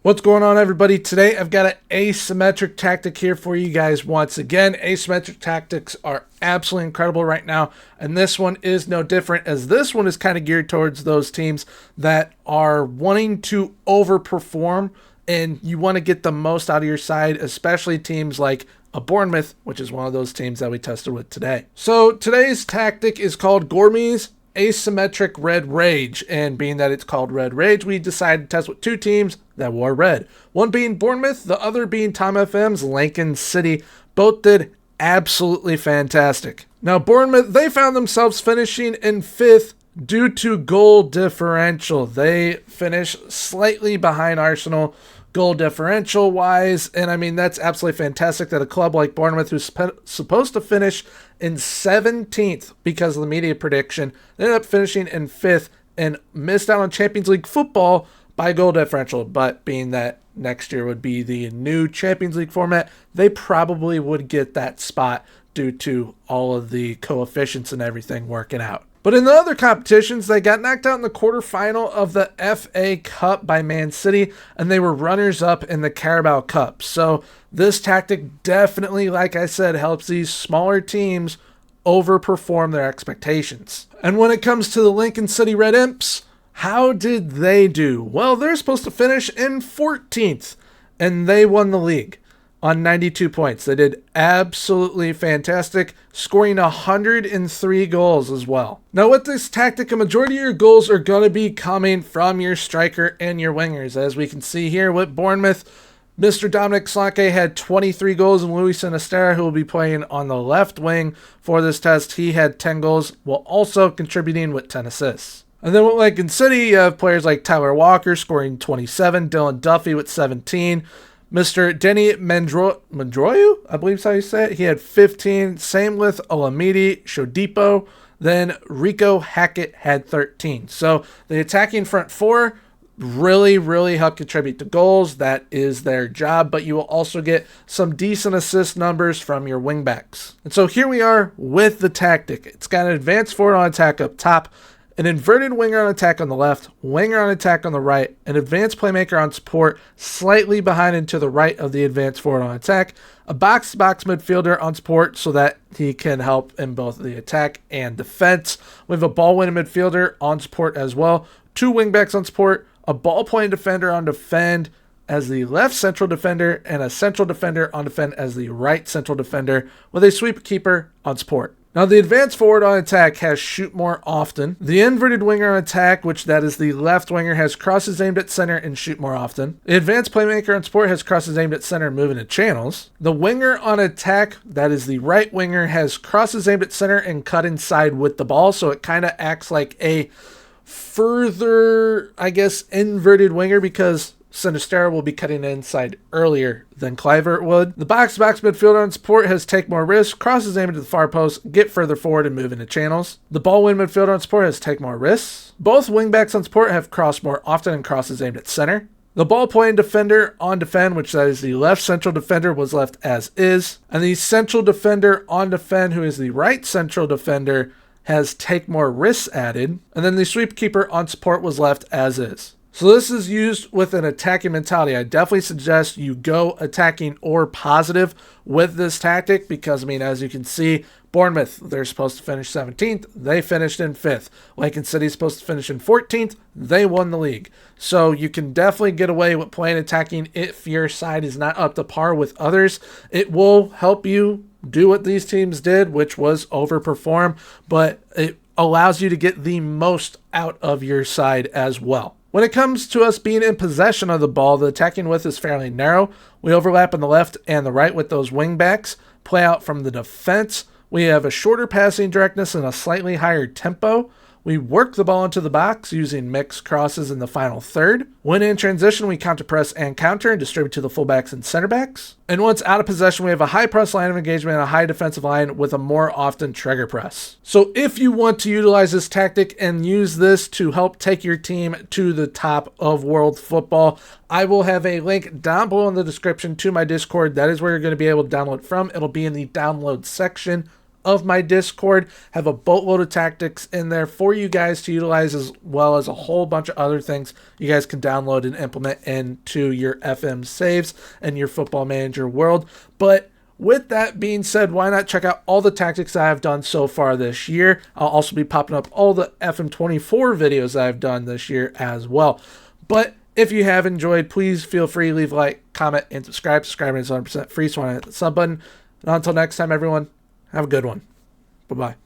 What's going on, everybody? Today I've got an asymmetric tactic here for you guys once again. Asymmetric tactics are absolutely incredible right now, and this one is no different, as this one is kind of geared towards those teams that are wanting to overperform and you want to get the most out of your side, especially teams like a Bournemouth, which is one of those teams that we tested with today. So today's tactic is called Gormy's Asymmetric Red Rage, and being that it's called Red Rage, we decided to test with two teams that wore red. One being Bournemouth, the other being Tom FM's Lincoln City. Both did absolutely fantastic. Now Bournemouth, they found themselves finishing in 5th due to goal differential. They finished slightly behind Arsenal goal differential wise, and I mean that's absolutely fantastic that a club like Bournemouth, who's supposed to finish in 17th because of the media prediction, they ended up finishing in 5th and missed out on Champions League football by goal differential. But being that next year would be the new Champions League format, they probably would get that spot due to all of the coefficients and everything working out. But in the other competitions, they got knocked out in the quarterfinal of the FA Cup by Man City, and they were runners-up in the Carabao Cup. So this tactic definitely, like I said, helps these smaller teams overperform their expectations. And when it comes to the Lincoln City Red Imps, how did they do? Well, they're supposed to finish in 14th, and they won the league on 92 points. They did absolutely fantastic, scoring 103 goals as well. Now with this tactic, a majority of your goals are going to be coming from your striker and your wingers. As we can see here with Bournemouth, Mr. Dominic Solanke had 23 goals, and Luis Sinisterra, who will be playing on the left wing for this test, he had 10 goals, while also contributing with 10 assists. And then with Lincoln City, you have players like Tyler Walker scoring 27, Dylan Duffy with 17, Mr. Denny Mendroyu, I believe is how you say it, he had 15. Same with Olamide Shodipo. Then Rico Hackett had 13. So the attacking front four really help contribute to goals. That is their job, but you will also get some decent assist numbers from your wingbacks. And so here we are with the tactic. It's got an advanced forward on attack up top, an inverted winger on attack on the left, winger on attack on the right, an advanced playmaker on support slightly behind and to the right of the advanced forward on attack, a box-to-box midfielder on support so that he can help in both the attack and defense. We have a ball-winning midfielder on support as well, two wingbacks on support, a ball-playing defender on defend as the left central defender, and a central defender on defend as the right central defender, with a sweeper keeper on support. Now, the advanced forward on attack has shoot more often. The inverted winger on attack, which that is the left winger, has crosses aimed at center and shoot more often. The advanced playmaker on support has crosses aimed at center and move into channels. The winger on attack, that is the right winger, has crosses aimed at center and cut inside with the ball, so it kind of acts like a further, I guess, inverted winger because Sinisterra will be cutting inside earlier than Kluivert would. The box-to-box midfielder on support has take more risks, crosses aim into the far post, get further forward and move into channels. The ball-win midfielder on support has take more risks. Both wingbacks on support have crossed more often and crosses aimed at center. The ball-playing defender on defend, which that is the left central defender, was left as is. And the central defender on defend, who is the right central defender, has take more risks added. And then the sweep keeper on support was left as is. So this is used with an attacking mentality. I definitely suggest you go attacking or positive with this tactic because, I mean, as you can see, Bournemouth, they're supposed to finish 17th. They finished in 5th. Lincoln City is supposed to finish in 14th. They won the league. So you can definitely get away with playing attacking if your side is not up to par with others. It will help you do what these teams did, which was overperform, but it allows you to get the most out of your side as well. When it comes to us being in possession of the ball, the attacking width is fairly narrow. We overlap on the left and the right with those wing backs, play out from the defense. We have a shorter passing directness and a slightly higher tempo. We work the ball into the box using mixed crosses in the final third. When in transition, we counter-press and counter and distribute to the fullbacks and center backs. And once out of possession, we have a high press line of engagement and a high defensive line with a more often trigger press. So if you want to utilize this tactic and use this to help take your team to the top of world football, I will have a link down below in the description to my Discord. That is where you're going to be able to download from. It'll be in the download section of my Discord. Have a boatload of tactics in there for you guys to utilize, as well as a whole bunch of other things you guys can download and implement into your FM saves and your Football Manager world. But with that being said, why not check out all the tactics I have done so far this year? I'll also be popping up all the FM24 videos I've done this year as well. But if you have enjoyed, please feel free to leave a like, comment, and subscribe. Subscribing is 100% free, so why not hit the sub button. And until next time, everyone, have a good one. Bye-bye.